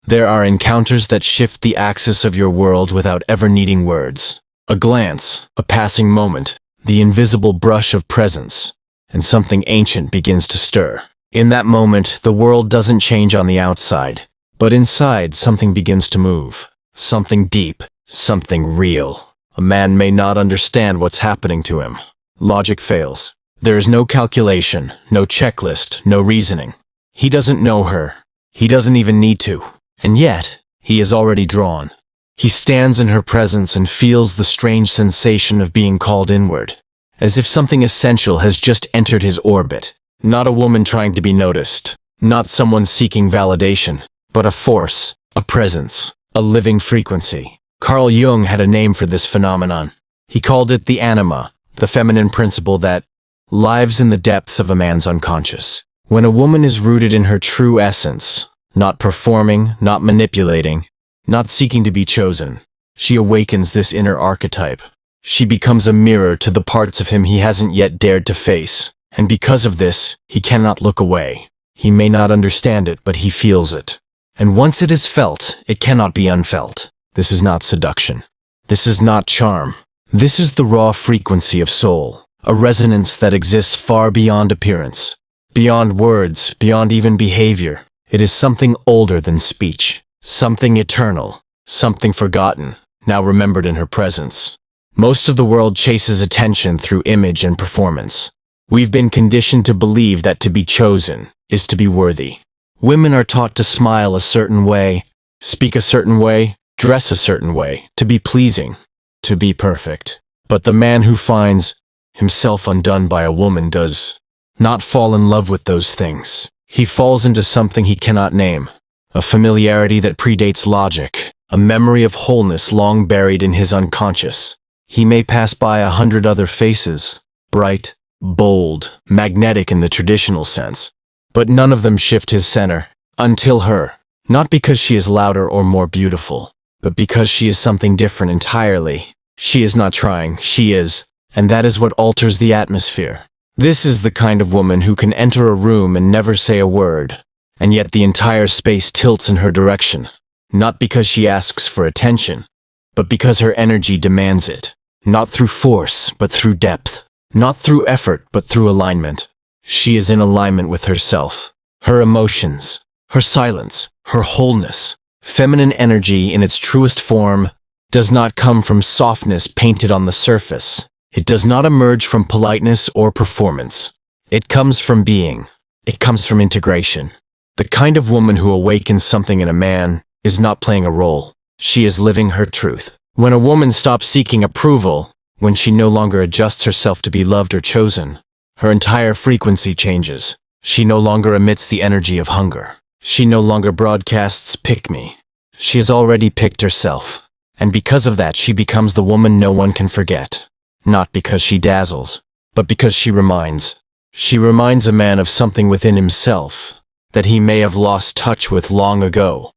There are encounters that shift the axis of your world without ever needing words. A glance, a passing moment, the invisible brush of presence, and something ancient begins to stir. In that moment, the world doesn't change on the outside, but inside something begins to move. Something deep, something real. A man may not understand what's happening to him. Logic fails. There is no calculation, no checklist, no reasoning. He doesn't know her. He doesn't even need to. And yet, he is already drawn. He stands in her presence and feels the strange sensation of being called inward, as if something essential has just entered his orbit. Not a woman trying to be noticed, not someone seeking validation, but a force, a presence, a living frequency. Carl Jung had a name for this phenomenon. He called it the Anima, the feminine principle that lives in the depths of a man's unconscious. When a woman is rooted in her true essence, not performing, not manipulating, not seeking to be chosen, she awakens this inner archetype. She becomes a mirror to the parts of him he hasn't yet dared to face, and because of this, he cannot look away. He may not understand it, but he feels it. And once it is felt, it cannot be unfelt. This is not seduction. This is not charm. This is the raw frequency of soul, a resonance that exists far beyond appearance, beyond words, beyond even behavior. It is something older than speech, something eternal, something forgotten, now remembered in her presence. Most of the world chases attention through image and performance. We've been conditioned to believe that to be chosen is to be worthy. Women are taught to smile a certain way, speak a certain way, dress a certain way, to be pleasing, to be perfect. But the man who finds himself undone by a woman does not fall in love with those things. He falls into something he cannot name, a familiarity that predates logic, a memory of wholeness long buried in his unconscious. He may pass by 100 other faces, bright, bold, magnetic in the traditional sense, but none of them shift his center, until her, not because she is louder or more beautiful, but because she is something different entirely. She is not trying, she is, and that is what alters the atmosphere. This is the kind of woman who can enter a room and never say a word, and yet the entire space tilts in her direction, not because she asks for attention, but because her energy demands it, not through force, but through depth, not through effort, but through alignment. She is in alignment with herself, her emotions, her silence, her wholeness. Feminine energy in its truest form does not come from softness painted on the surface. It does not emerge from politeness or performance. It comes from being. It comes from integration. The kind of woman who awakens something in a man is not playing a role. She is living her truth. When a woman stops seeking approval, when she no longer adjusts herself to be loved or chosen, her entire frequency changes. She no longer emits the energy of hunger. She no longer broadcasts "pick me." She has already picked herself. And because of that, she becomes the woman no one can forget. Not because she dazzles, but because she reminds. She reminds a man of something within himself that he may have lost touch with long ago.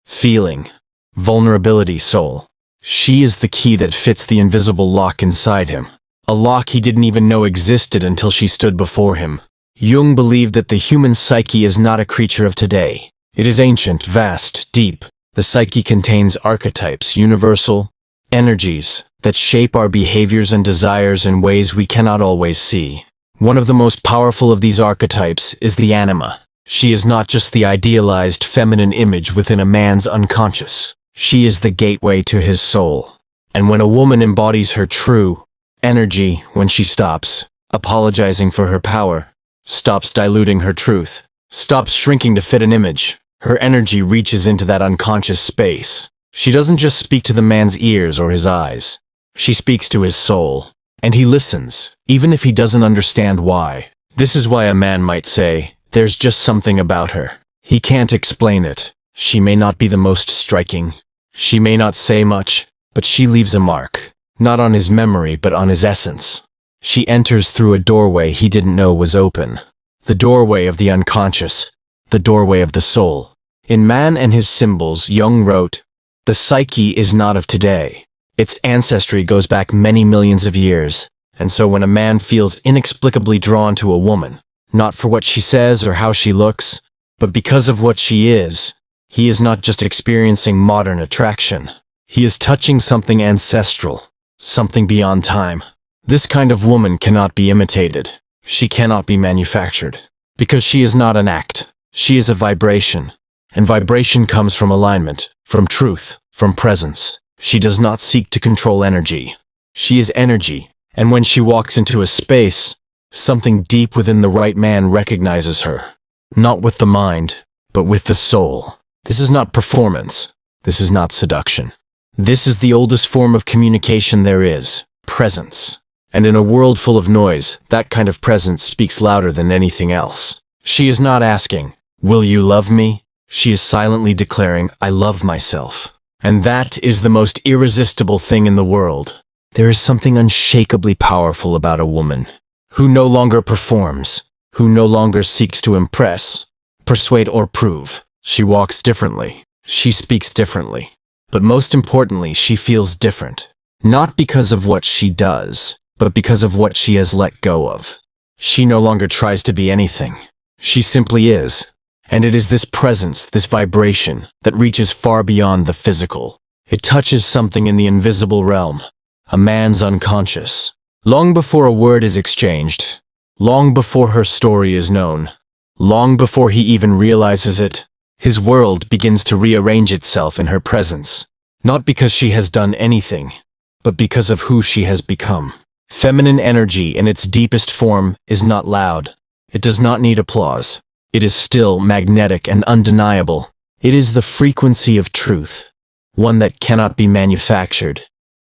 Feeling, vulnerability, soul. She is the key that fits the invisible lock inside him. A lock he didn't even know existed until she stood before him. Jung believed that the human psyche is not a creature of today. It is ancient, vast, deep. The psyche contains archetypes, universal energies that shape our behaviors and desires in ways we cannot always see. One of the most powerful of these archetypes is the Anima. She is not just the idealized feminine image within a man's unconscious. She is the gateway to his soul. And when a woman embodies her true energy, when she stops apologizing for her power, stops diluting her truth, stops shrinking to fit an image, her energy reaches into that unconscious space. She doesn't just speak to the man's ears or his eyes. She speaks to his soul. And he listens, even if he doesn't understand why. This is why a man might say, "There's just something about her." He can't explain it. She may not be the most striking. She may not say much, but she leaves a mark. Not on his memory, but on his essence. She enters through a doorway he didn't know was open. The doorway of the unconscious. The doorway of the soul. In Man and His Symbols, Jung wrote, "The psyche is not of today. Its ancestry goes back many millions of years, and so when a man feels inexplicably drawn to a woman, not for what she says or how she looks, but because of what she is, He is not just experiencing modern attraction. He is touching something ancestral, something beyond time. This kind of woman cannot be imitated. She cannot be manufactured. Because she is not an act. She is a vibration. And vibration comes from alignment, from truth, from presence. She does not seek to control energy. She is energy. And when she walks into a space, something deep within the right man recognizes her. Not with the mind, but with the soul. This is not performance. This is not seduction. This is the oldest form of communication there is, presence. And in a world full of noise, that kind of presence speaks louder than anything else. She is not asking, "Will you love me?" She is silently declaring, "I love myself." And that is the most irresistible thing in the world. There is something unshakably powerful about a woman who no longer performs, who no longer seeks to impress, persuade, or prove. She walks differently. She speaks differently. But most importantly, she feels different. Not because of what she does, but because of what she has let go of. She no longer tries to be anything. She simply is. And it is this presence, this vibration, that reaches far beyond the physical. It touches something in the invisible realm, a man's unconscious. Long before a word is exchanged, long before her story is known, long before he even realizes it, his world begins to rearrange itself in her presence. Not because she has done anything, but because of who she has become. Feminine energy in its deepest form is not loud. It does not need applause. It is still magnetic and undeniable. It is the frequency of truth, one that cannot be manufactured,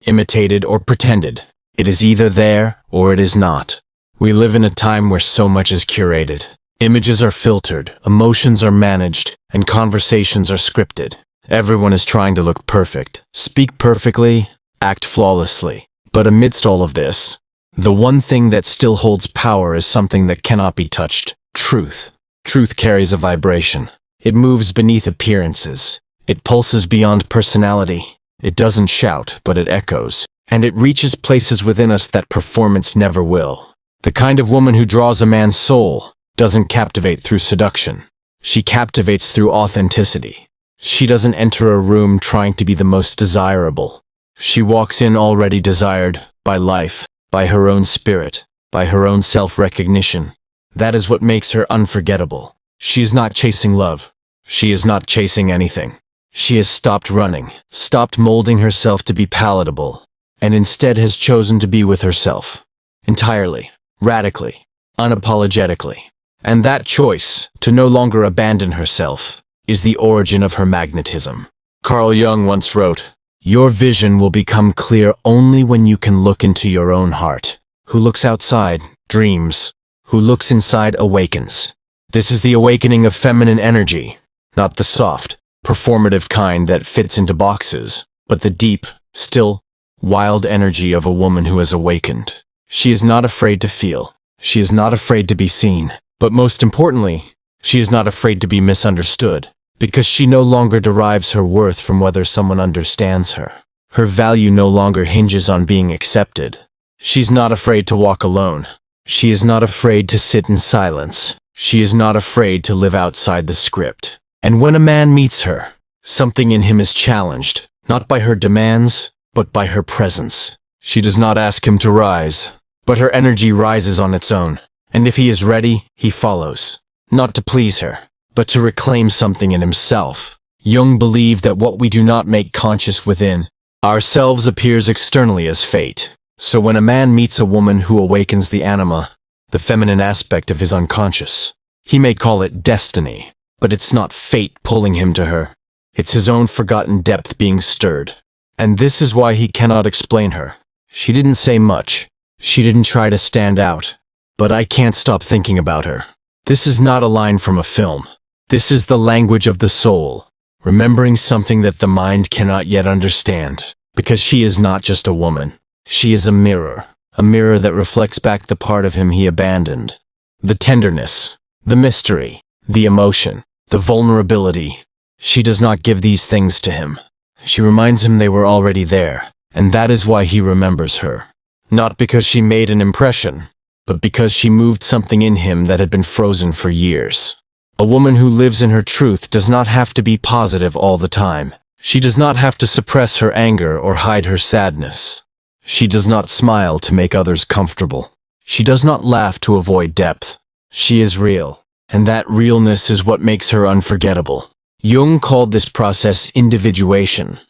imitated, or pretended. It is either there or it is not. We live in a time where so much is curated. Images are filtered, emotions are managed, and conversations are scripted. Everyone is trying to look perfect, speak perfectly, act flawlessly. But amidst all of this, the one thing that still holds power is something that cannot be touched: truth. Truth carries a vibration. It moves beneath appearances. It pulses beyond personality. It doesn't shout, but it echoes. And it reaches places within us that performance never will. The kind of woman who draws a man's soul doesn't captivate through seduction. She captivates through authenticity. She doesn't enter a room trying to be the most desirable. She walks in already desired by life, by her own spirit, by her own self-recognition. That is what makes her unforgettable. She is not chasing love. She is not chasing anything. She has stopped running, stopped molding herself to be palatable, and instead has chosen to be with herself. Entirely, radically, unapologetically. And that choice, to no longer abandon herself, is the origin of her magnetism. Carl Jung once wrote, "Your vision will become clear only when you can look into your own heart. Who looks outside, dreams. Who looks inside, awakens." This is the awakening of feminine energy, not the soft, performative kind that fits into boxes, but the deep, still, wild energy of a woman who has awakened. She is not afraid to feel. She is not afraid to be seen. But most importantly, she is not afraid to be misunderstood, because she no longer derives her worth from whether someone understands her. Her value no longer hinges on being accepted. She's not afraid to walk alone. She is not afraid to sit in silence. She is not afraid to live outside the script. And when a man meets her, something in him is challenged, not by her demands, but by her presence. She does not ask him to rise, but her energy rises on its own. And if he is ready, he follows. Not to please her, but to reclaim something in himself. Jung believed that what we do not make conscious within ourselves appears externally as fate. So when a man meets a woman who awakens the anima, the feminine aspect of his unconscious, he may call it destiny, but it's not fate pulling him to her. It's his own forgotten depth being stirred. And this is why he cannot explain her. She didn't say much. She didn't try to stand out. But I can't stop thinking about her. This is not a line from a film. This is the language of the soul, remembering something that the mind cannot yet understand. Because she is not just a woman. She is a mirror that reflects back the part of him he abandoned. The tenderness, the mystery, the emotion, the vulnerability. She does not give these things to him. She reminds him they were already there, and that is why he remembers her. Not because she made an impression, but because she moved something in him that had been frozen for years. A woman who lives in her truth does not have to be positive all the time. She does not have to suppress her anger or hide her sadness. She does not smile to make others comfortable. She does not laugh to avoid depth. She is real, and that realness is what makes her unforgettable. Jung called this process individuation,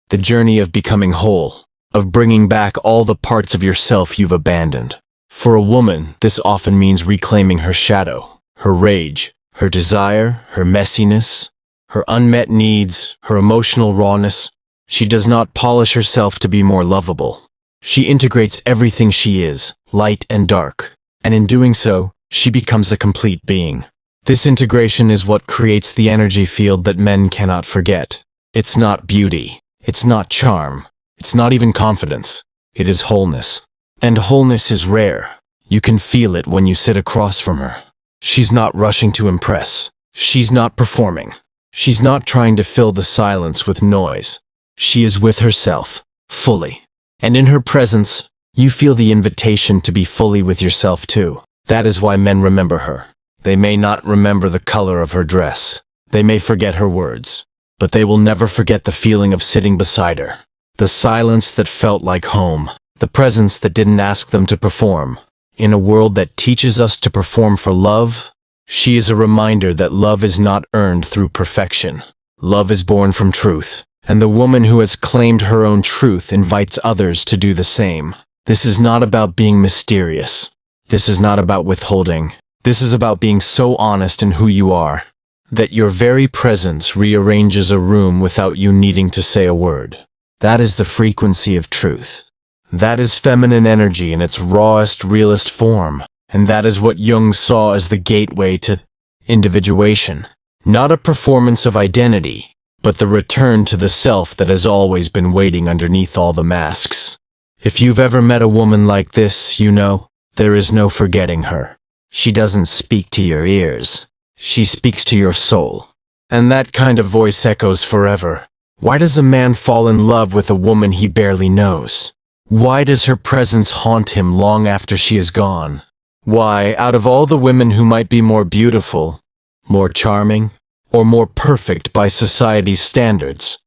the journey of becoming whole, of bringing back all the parts of yourself you've abandoned. For a woman, this often means reclaiming her shadow, her rage, her desire, her messiness, her unmet needs, her emotional rawness. She does not polish herself to be more lovable. She integrates everything she is, light and dark, and in doing so, she becomes a complete being. This integration is what creates the energy field that men cannot forget. It's not beauty. It's not charm. It's not even confidence. It is wholeness. And wholeness is rare. You can feel it when you sit across from her. She's not rushing to impress. She's not performing. She's not trying to fill the silence with noise. She is with herself, fully. And in her presence, you feel the invitation to be fully with yourself too. That is why men remember her. They may not remember the color of her dress. They may forget her words. But they will never forget the feeling of sitting beside her. The silence that felt like home. The presence that didn't ask them to perform. In a world that teaches us to perform for love, she is a reminder that love is not earned through perfection. Love is born from truth. And the woman who has claimed her own truth invites others to do the same. This is not about being mysterious. This is not about withholding. This is about being so honest in who you are, that your very presence rearranges a room without you needing to say a word. That is the frequency of truth. That is feminine energy in its rawest, realest form. And that is what Jung saw as the gateway to individuation. Not a performance of identity, but the return to the self that has always been waiting underneath all the masks. If you've ever met a woman like this, you know, there is no forgetting her. She doesn't speak to your ears. She speaks to your soul. And that kind of voice echoes forever. Why does a man fall in love with a woman he barely knows? Why does her presence haunt him long after she is gone? Why, out of all the women who might be more beautiful, more charming, or more perfect by society's standards,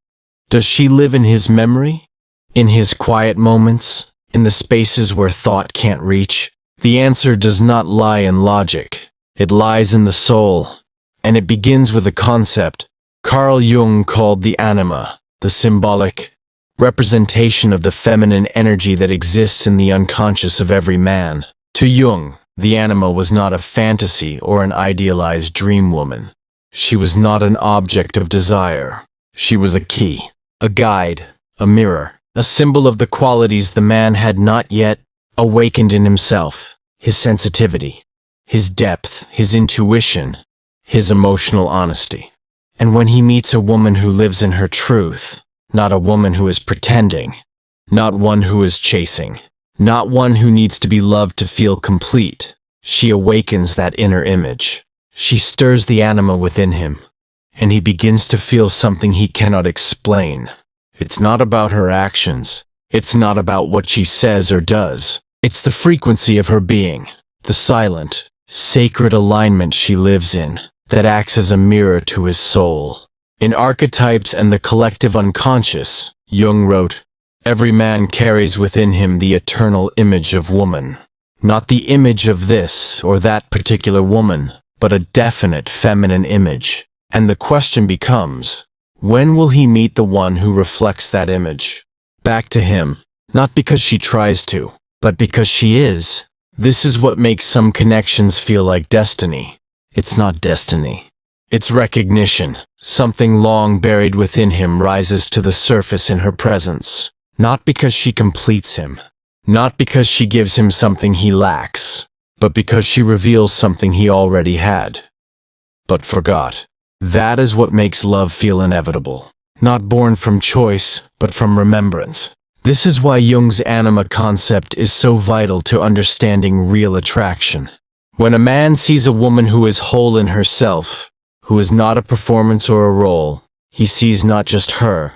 does she live in his memory? In his quiet moments? In the spaces where thought can't reach? The answer does not lie in logic. It lies in the soul. And it begins with a concept Carl Jung called the Anima, the symbolic representation of the feminine energy that exists in the unconscious of every man. To Jung, the Anima was not a fantasy or an idealized dream woman. She was not an object of desire. She was a key, a guide, a mirror, a symbol of the qualities the man had not yet awakened in himself. His sensitivity, his depth, his intuition, his emotional honesty. And when he meets a woman who lives in her truth, not a woman who is pretending, not one who is chasing, not one who needs to be loved to feel complete, she awakens that inner image. She stirs the anima within him, and he begins to feel something he cannot explain. It's not about her actions. It's not about what she says or does. It's the frequency of her being, the silent, sacred alignment she lives in, that acts as a mirror to his soul. In Archetypes and the Collective Unconscious, Jung wrote, "Every man carries within him the eternal image of woman. Not the image of this or that particular woman, but a definite feminine image. And the question becomes, when will he meet the one who reflects that image? Back to him, not because she tries to, but because she is. This is what makes some connections feel like destiny. It's not destiny. It's recognition. Something long buried within him rises to the surface in her presence. Not because she completes him. Not because she gives him something he lacks. But because she reveals something he already had, but forgot. That is what makes love feel inevitable. Not born from choice, but from remembrance. This is why Jung's anima concept is so vital to understanding real attraction. When a man sees a woman who is whole in herself, who is not a performance or a role, he sees not just her,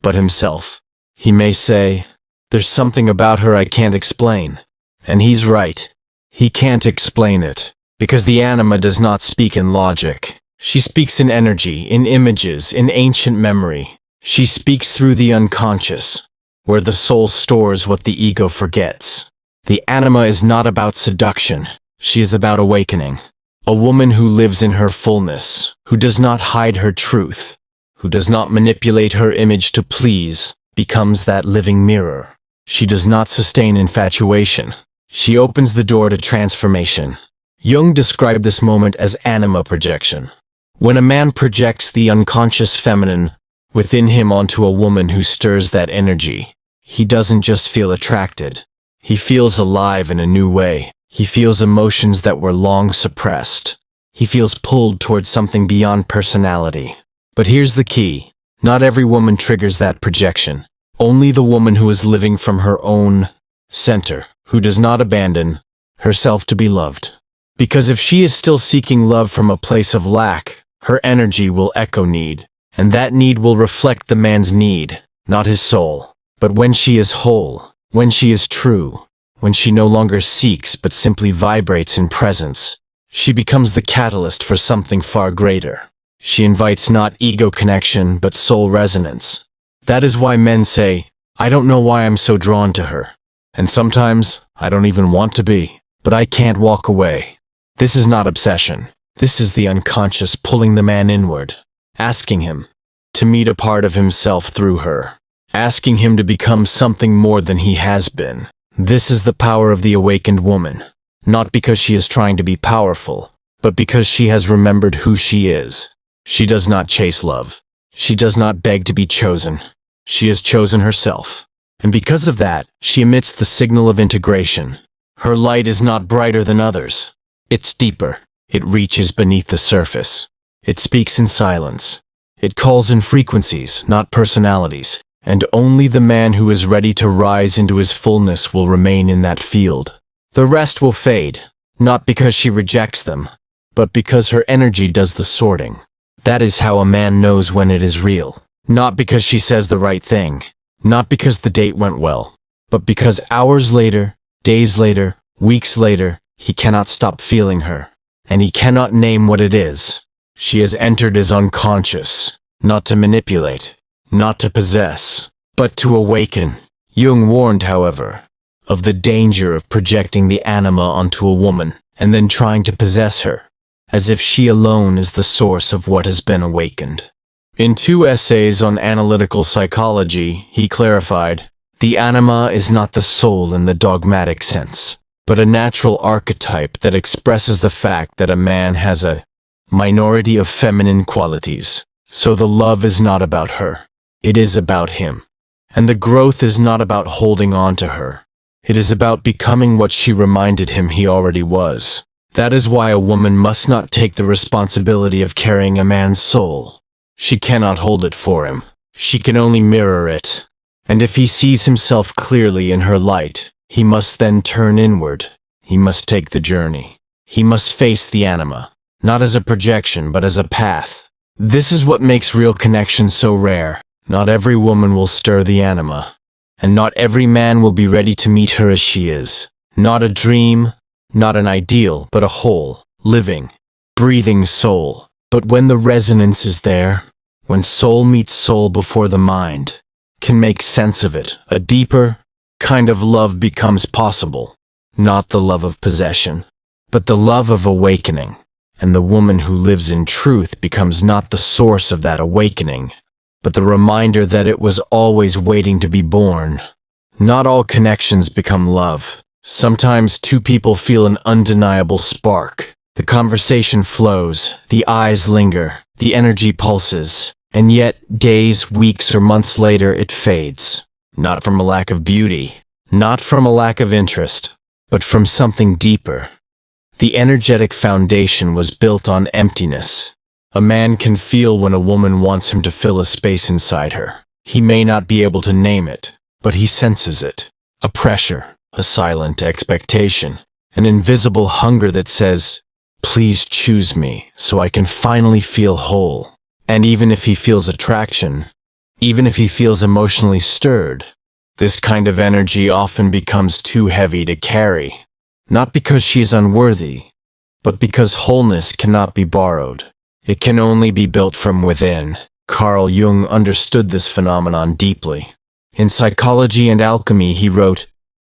but himself. He may say, "There's something about her I can't explain." And he's right. He can't explain it, because the anima does not speak in logic. She speaks in energy, in images, in ancient memory. She speaks through the unconscious, where the soul stores what the ego forgets. The anima is not about seduction. She is about awakening. A woman who lives in her fullness, who does not hide her truth, who does not manipulate her image to please, becomes that living mirror. She does not sustain infatuation. She opens the door to transformation. Jung described this moment as anima projection. When a man projects the unconscious feminine within him onto a woman who stirs that energy, he doesn't just feel attracted. He feels alive in a new way. He feels emotions that were long suppressed. He feels pulled towards something beyond personality. But here's the key. Not every woman triggers that projection. Only the woman who is living from her own center, who does not abandon herself to be loved. Because if she is still seeking love from a place of lack, her energy will echo need, and that need will reflect the man's need, not his soul. But when she is whole, when she is true, when she no longer seeks but simply vibrates in presence, she becomes the catalyst for something far greater. She invites not ego connection but soul resonance. That is why men say, "I don't know why I'm so drawn to her. And sometimes, I don't even want to be, but I can't walk away." This is not obsession. This is the unconscious pulling the man inward, asking him to meet a part of himself through her, asking him to become something more than he has been. This is the power of the awakened woman, not because she is trying to be powerful, but because she has remembered who she is. She does not chase love. She does not beg to be chosen. She has chosen herself. And because of that, she emits the signal of integration. Her light is not brighter than others. It's deeper. It reaches beneath the surface. It speaks in silence. It calls in frequencies, not personalities. And only the man who is ready to rise into his fullness will remain in that field. The rest will fade, not because she rejects them, but because her energy does the sorting. That is how a man knows when it is real. Not because she says the right thing, not because the date went well, but because hours later, days later, weeks later, he cannot stop feeling her, and he cannot name what it is. She has entered his unconscious, not to manipulate, not to possess, but to awaken. Jung warned, however, of the danger of projecting the anima onto a woman and then trying to possess her, as if she alone is the source of what has been awakened. In 2 essays on analytical psychology, he clarified, the anima is not the soul in the dogmatic sense, but a natural archetype that expresses the fact that a man has a minority of feminine qualities. So the love is not about her. It is about him. And the growth is not about holding on to her. It is about becoming what she reminded him he already was. That is why a woman must not take the responsibility of carrying a man's soul. She cannot hold it for him. She can only mirror it. And if he sees himself clearly in her light, he must then turn inward. He must take the journey. He must face the anima, not as a projection, but as a path. This is what makes real connection so rare. Not every woman will stir the anima, and not every man will be ready to meet her as she is. Not a dream, not an ideal, but a whole, living, breathing soul. But when the resonance is there, when soul meets soul before the mind can make sense of it, a deeper kind of love becomes possible. Not the love of possession, but the love of awakening. And the woman who lives in truth becomes not the source of that awakening, but the reminder that it was always waiting to be born. Not all connections become love. Sometimes two people feel an undeniable spark. The conversation flows, the eyes linger, the energy pulses, and yet days, weeks, or months later it fades. Not from a lack of beauty, not from a lack of interest, but from something deeper. The energetic foundation was built on emptiness. A man can feel when a woman wants him to fill a space inside her. He may not be able to name it, but he senses it. A pressure, a silent expectation, an invisible hunger that says, "Please choose me so I can finally feel whole." And even if he feels attraction, even if he feels emotionally stirred, this kind of energy often becomes too heavy to carry. Not because she is unworthy, but because wholeness cannot be borrowed. It can only be built from within. Carl Jung understood this phenomenon deeply. In Psychology and Alchemy, he wrote,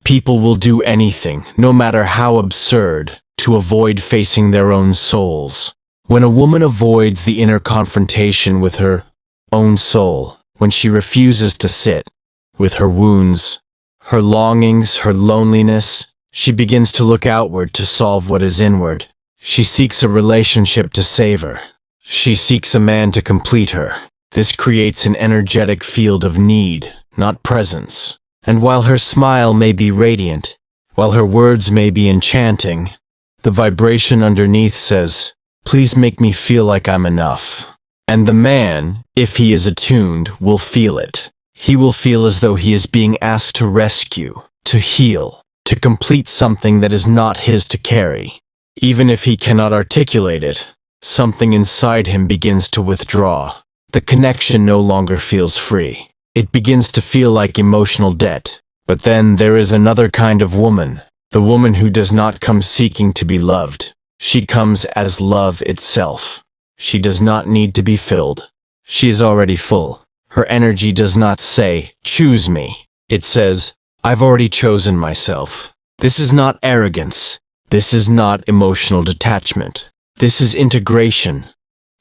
"People will do anything, no matter how absurd, to avoid facing their own souls." When a woman avoids the inner confrontation with her own soul, when she refuses to sit with her wounds, her longings, her loneliness, she begins to look outward to solve what is inward. She seeks a relationship to save her. She seeks a man to complete her. This creates an energetic field of need, not presence. And while her smile may be radiant, while her words may be enchanting, the vibration underneath says, "Please make me feel like I'm enough." And the man, if he is attuned, will feel it. He will feel as though he is being asked to rescue, to heal, to complete something that is not his to carry. Even if he cannot articulate it, something inside him begins to withdraw. The connection no longer feels free. It begins to feel like emotional debt. But then there is another kind of woman, the woman who does not come seeking to be loved. She comes as love itself. She does not need to be filled. She is already full. Her energy does not say, "Choose me." It says, "I've already chosen myself." This is not arrogance. This is not emotional detachment. This is integration.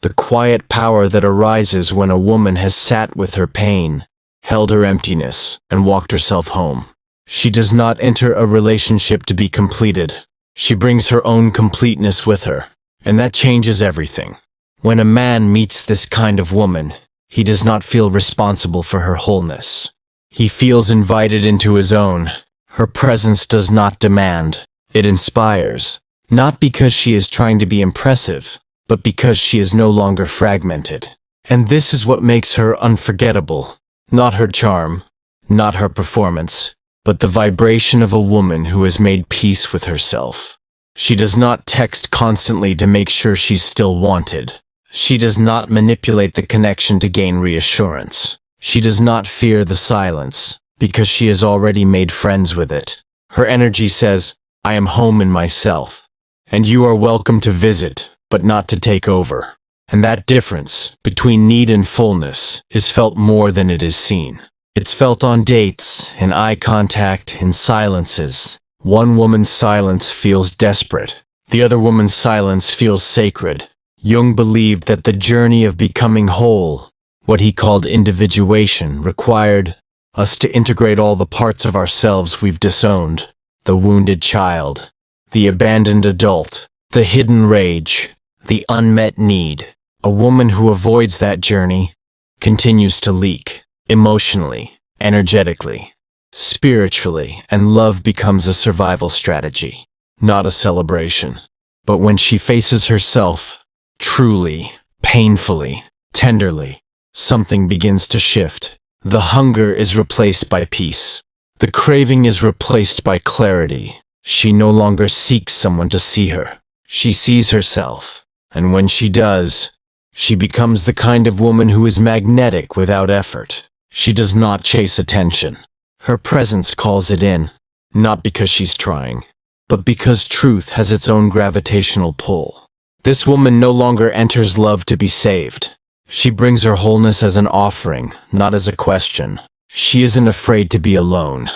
The quiet power that arises when a woman has sat with her pain, held her emptiness, and walked herself home. She does not enter a relationship to be completed. She brings her own completeness with her, and that changes everything. When a man meets this kind of woman, he does not feel responsible for her wholeness. He feels invited into his own. Her presence does not demand. It inspires, not because she is trying to be impressive, but because she is no longer fragmented. And this is what makes her unforgettable. Not her charm, not her performance, but the vibration of a woman who has made peace with herself. She does not text constantly to make sure she's still wanted. She does not manipulate the connection to gain reassurance. She does not fear the silence, because she has already made friends with it. Her energy says, "I am home in myself, and you are welcome to visit, but not to take over." And that difference between need and fullness is felt more than it is seen. It's felt on dates, in eye contact, in silences. One woman's silence feels desperate. The other woman's silence feels sacred. Jung believed that the journey of becoming whole, what he called individuation, required us to integrate all the parts of ourselves we've disowned. The wounded child, the abandoned adult, the hidden rage, the unmet need. A woman who avoids that journey continues to leak, emotionally, energetically, spiritually, and love becomes a survival strategy, not a celebration. But when she faces herself, truly, painfully, tenderly, something begins to shift. The hunger is replaced by peace. The craving is replaced by clarity. She no longer seeks someone to see her. She sees herself. And when she does, she becomes the kind of woman who is magnetic without effort. She does not chase attention. Her presence calls it in, not because she's trying, but because truth has its own gravitational pull. This woman no longer enters love to be saved. She brings her wholeness as an offering, not as a question. She isn't afraid to be alone.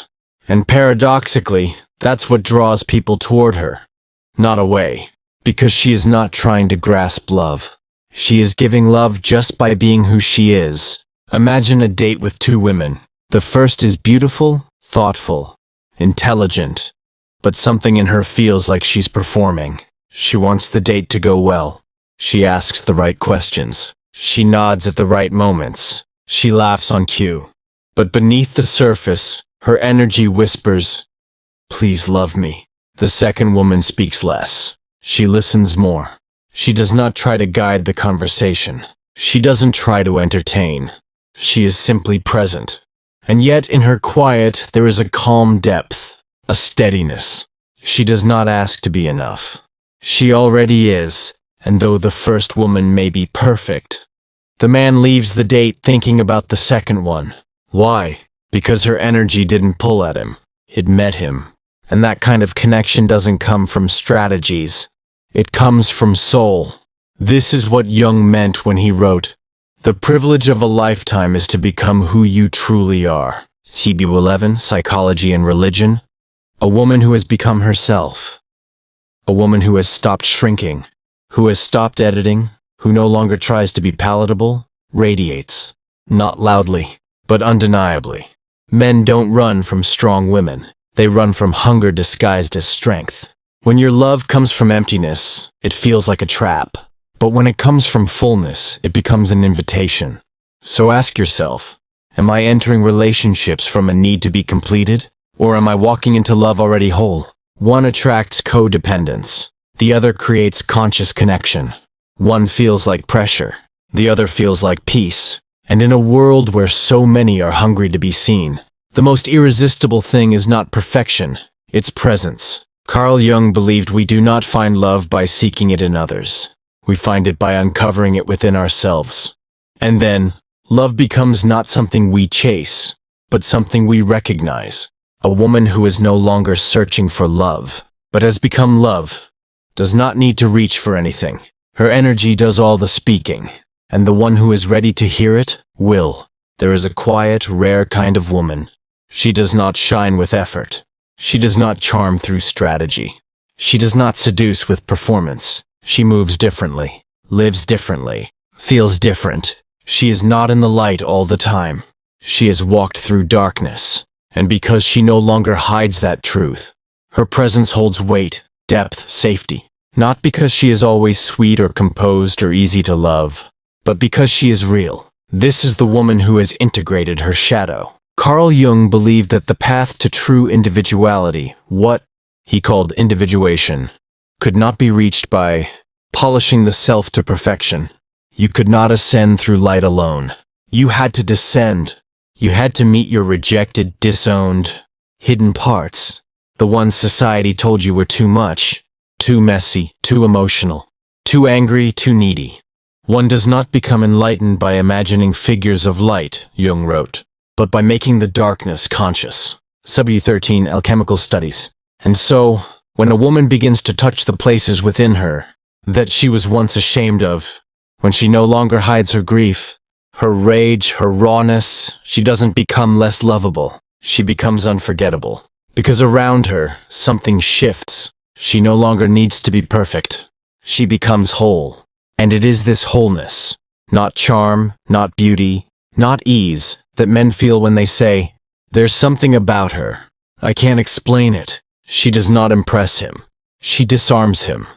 And paradoxically, that's what draws people toward her, not away, because she is not trying to grasp love. She is giving love just by being who she is. Imagine a date with two women. The first is beautiful, thoughtful, intelligent, but something in her feels like she's performing. She wants the date to go well. She asks the right questions. She nods at the right moments. She laughs on cue. But beneath the surface, her energy whispers, "Please love me." The second woman speaks less. She listens more. She does not try to guide the conversation. She doesn't try to entertain. She is simply present. And yet in her quiet there is a calm depth, a steadiness. She does not ask to be enough. She already is, and though the first woman may be perfect, the man leaves the date thinking about the second one. Why? Because her energy didn't pull at him. It met him. And that kind of connection doesn't come from strategies. It comes from soul. This is what Jung meant when he wrote, "The privilege of a lifetime is to become who you truly are." CB 11, Psychology and Religion. A woman who has become herself. A woman who has stopped shrinking, who has stopped editing, who no longer tries to be palatable, radiates. Not loudly, but undeniably. Men don't run from strong women. They run from hunger disguised as strength. When your love comes from emptiness, it feels like a trap. But when it comes from fullness, it becomes an invitation. So ask yourself, am I entering relationships from a need to be completed? Or am I walking into love already whole? One attracts codependence. The other creates conscious connection. One feels like pressure. The other feels like peace. And in a world where so many are hungry to be seen, the most irresistible thing is not perfection, it's presence. Carl Jung believed we do not find love by seeking it in others. We find it by uncovering it within ourselves. And then, love becomes not something we chase, but something we recognize. A woman who is no longer searching for love, but has become love, does not need to reach for anything. Her energy does all the speaking, and the one who is ready to hear it, will. There is a quiet, rare kind of woman. She does not shine with effort. She does not charm through strategy. She does not seduce with performance. She moves differently, lives differently, feels different. She is not in the light all the time. She has walked through darkness, and because she no longer hides that truth, her presence holds weight, depth, safety. Not because she is always sweet or composed or easy to love, but because she is real. This is the woman who has integrated her shadow. Carl Jung believed that the path to true individuality, what he called individuation, could not be reached by polishing the self to perfection. You could not ascend through light alone. You had to descend. You had to meet your rejected, disowned, hidden parts. The ones society told you were too much, too messy, too emotional, too angry, too needy. One does not become enlightened by imagining figures of light, Jung wrote, but by making the darkness conscious. W13 Alchemical Studies. And so, when a woman begins to touch the places within her that she was once ashamed of, when she no longer hides her grief, her rage, her rawness, she doesn't become less lovable. She becomes unforgettable. Because around her, something shifts. She no longer needs to be perfect. She becomes whole. And it is this wholeness, not charm, not beauty, not ease, that men feel when they say, "There's something about her. I can't explain it." She does not impress him. She disarms him.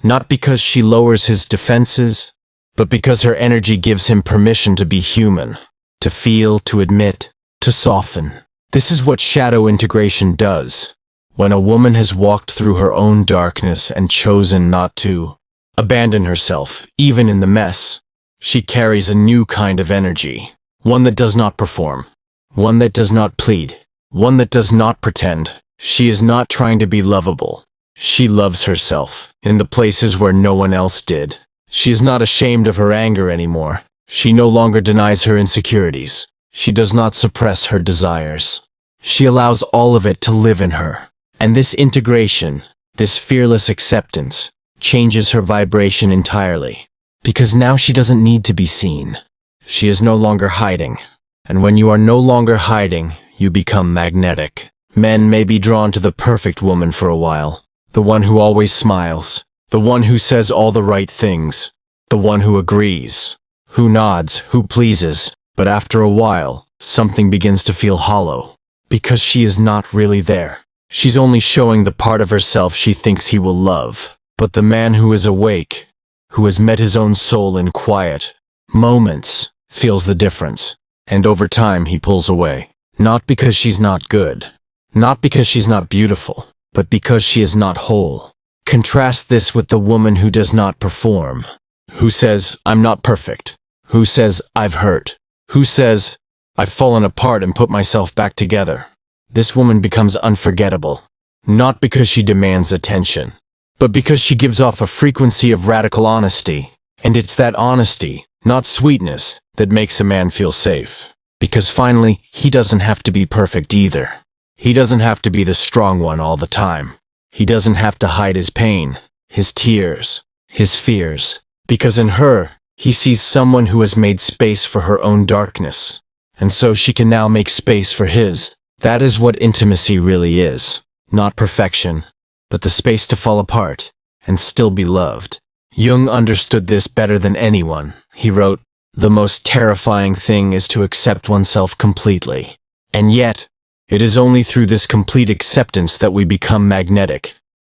Not because she lowers his defenses, but because her energy gives him permission to be human, to feel, to admit, to soften. This is what shadow integration does. When a woman has walked through her own darkness and chosen not to abandon herself, even in the mess, she carries a new kind of energy. One that does not perform. One that does not plead. One that does not pretend. She is not trying to be lovable. She loves herself, in the places where no one else did. She is not ashamed of her anger anymore. She no longer denies her insecurities. She does not suppress her desires. She allows all of it to live in her. And this integration, this fearless acceptance, changes her vibration entirely. Because now she doesn't need to be seen. She is no longer hiding. And when you are no longer hiding, you become magnetic. Men may be drawn to the perfect woman for a while. The one who always smiles. The one who says all the right things. The one who agrees. Who nods, who pleases. But after a while, something begins to feel hollow. Because she is not really there. She's only showing the part of herself she thinks he will love. But the man who is awake, who has met his own soul in quiet moments, feels the difference. And over time he pulls away. Not because she's not good. Not because she's not beautiful. But because she is not whole. Contrast this with the woman who does not perform. Who says, "I'm not perfect." Who says, "I've hurt." Who says, "I've fallen apart and put myself back together." This woman becomes unforgettable. Not because she demands attention, but because she gives off a frequency of radical honesty. And it's that honesty, not sweetness, that makes a man feel safe. Because finally, he doesn't have to be perfect either. He doesn't have to be the strong one all the time. He doesn't have to hide his pain, his tears, his fears. Because in her, he sees someone who has made space for her own darkness, and so she can now make space for his. That is what intimacy really is. Not perfection, but the space to fall apart and still be loved. Jung understood this better than anyone. He wrote, "The most terrifying thing is to accept oneself completely. And yet, it is only through this complete acceptance that we become magnetic.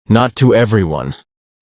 Not to everyone,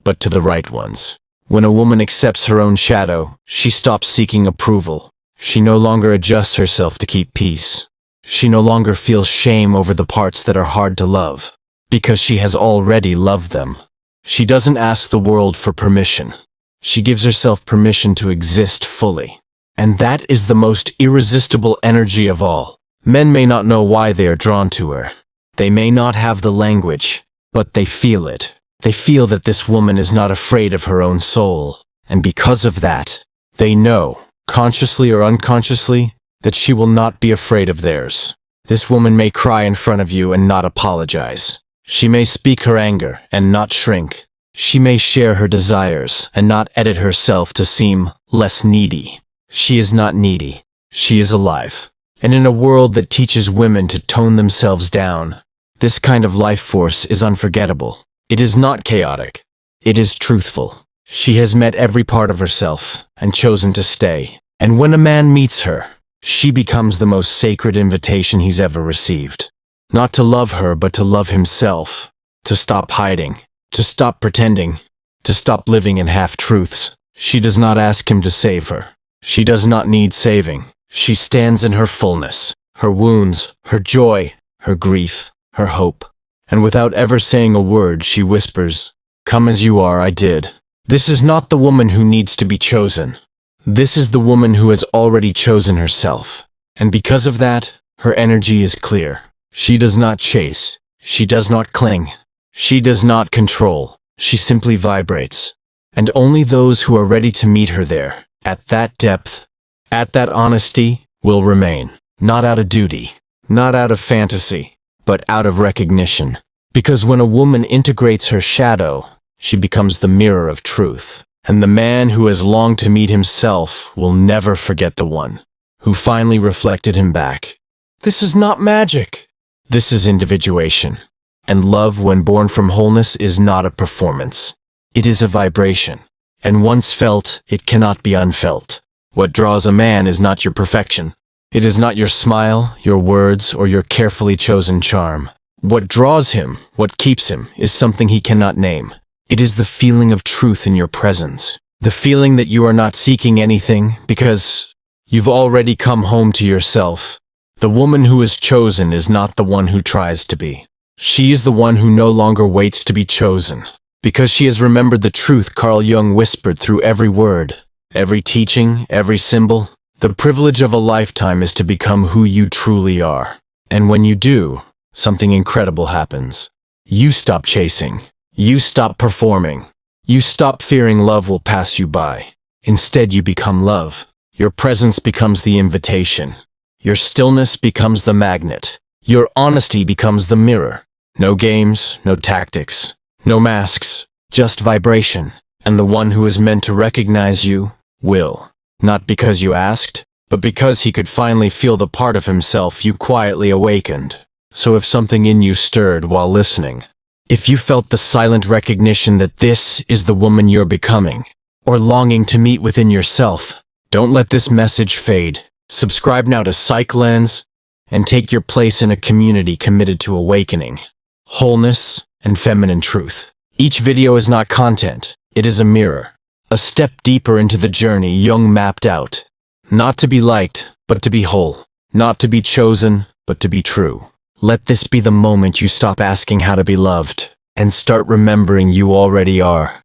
but to the right ones." When a woman accepts her own shadow, she stops seeking approval. She no longer adjusts herself to keep peace. She no longer feels shame over the parts that are hard to love, because she has already loved them. She doesn't ask the world for permission. She gives herself permission to exist fully. And that is the most irresistible energy of all. Men may not know why they are drawn to her. They may not have the language, but they feel it. They feel that this woman is not afraid of her own soul. And because of that, they know, consciously or unconsciously, that she will not be afraid of theirs. This woman may cry in front of you and not apologize. She may speak her anger and not shrink. She may share her desires and not edit herself to seem less needy. She is not needy. She is alive. And in a world that teaches women to tone themselves down, this kind of life force is unforgettable. It is not chaotic. It is truthful. She has met every part of herself and chosen to stay. And when a man meets her, she becomes the most sacred invitation he's ever received. Not to love her, but to love himself. To stop hiding. To stop pretending. To stop living in half-truths. She does not ask him to save her. She does not need saving. She stands in her fullness, her wounds, her joy, her grief, her hope. And without ever saying a word, she whispers, "Come as you are, I did." This is not the woman who needs to be chosen. This is the woman who has already chosen herself. And because of that, her energy is clear. She does not chase. She does not cling. She does not control. She simply vibrates. And only those who are ready to meet her there, at that depth, at that honesty, will remain. Not out of duty, not out of fantasy, but out of recognition. Because when a woman integrates her shadow, she becomes the mirror of truth. And the man who has longed to meet himself will never forget the one who finally reflected him back. This is not magic. This is individuation. And love, when born from wholeness, is not a performance. It is a vibration. And once felt, it cannot be unfelt. What draws a man is not your perfection. It is not your smile, your words, or your carefully chosen charm. What draws him, what keeps him, is something he cannot name. It is the feeling of truth in your presence. The feeling that you are not seeking anything because you've already come home to yourself. The woman who is chosen is not the one who tries to be. She is the one who no longer waits to be chosen. Because she has remembered the truth Carl Jung whispered through every word, every teaching, every symbol. The privilege of a lifetime is to become who you truly are. And when you do, something incredible happens. You stop chasing. You stop performing. You stop fearing love will pass you by. Instead, you become love. Your presence becomes the invitation. Your stillness becomes the magnet. Your honesty becomes the mirror. No games, no tactics, no masks, just vibration. And the one who is meant to recognize you will. Not because you asked, but because he could finally feel the part of himself you quietly awakened. So if something in you stirred while listening, if you felt the silent recognition that this is the woman you're becoming, or longing to meet within yourself, don't let this message fade. Subscribe now to Psych Lens and take your place in a community committed to awakening, wholeness, and feminine truth. Each video is not content, it is a mirror. A step deeper into the journey Jung mapped out. Not to be liked, but to be whole. Not to be chosen, but to be true. Let this be the moment you stop asking how to be loved, and start remembering you already are.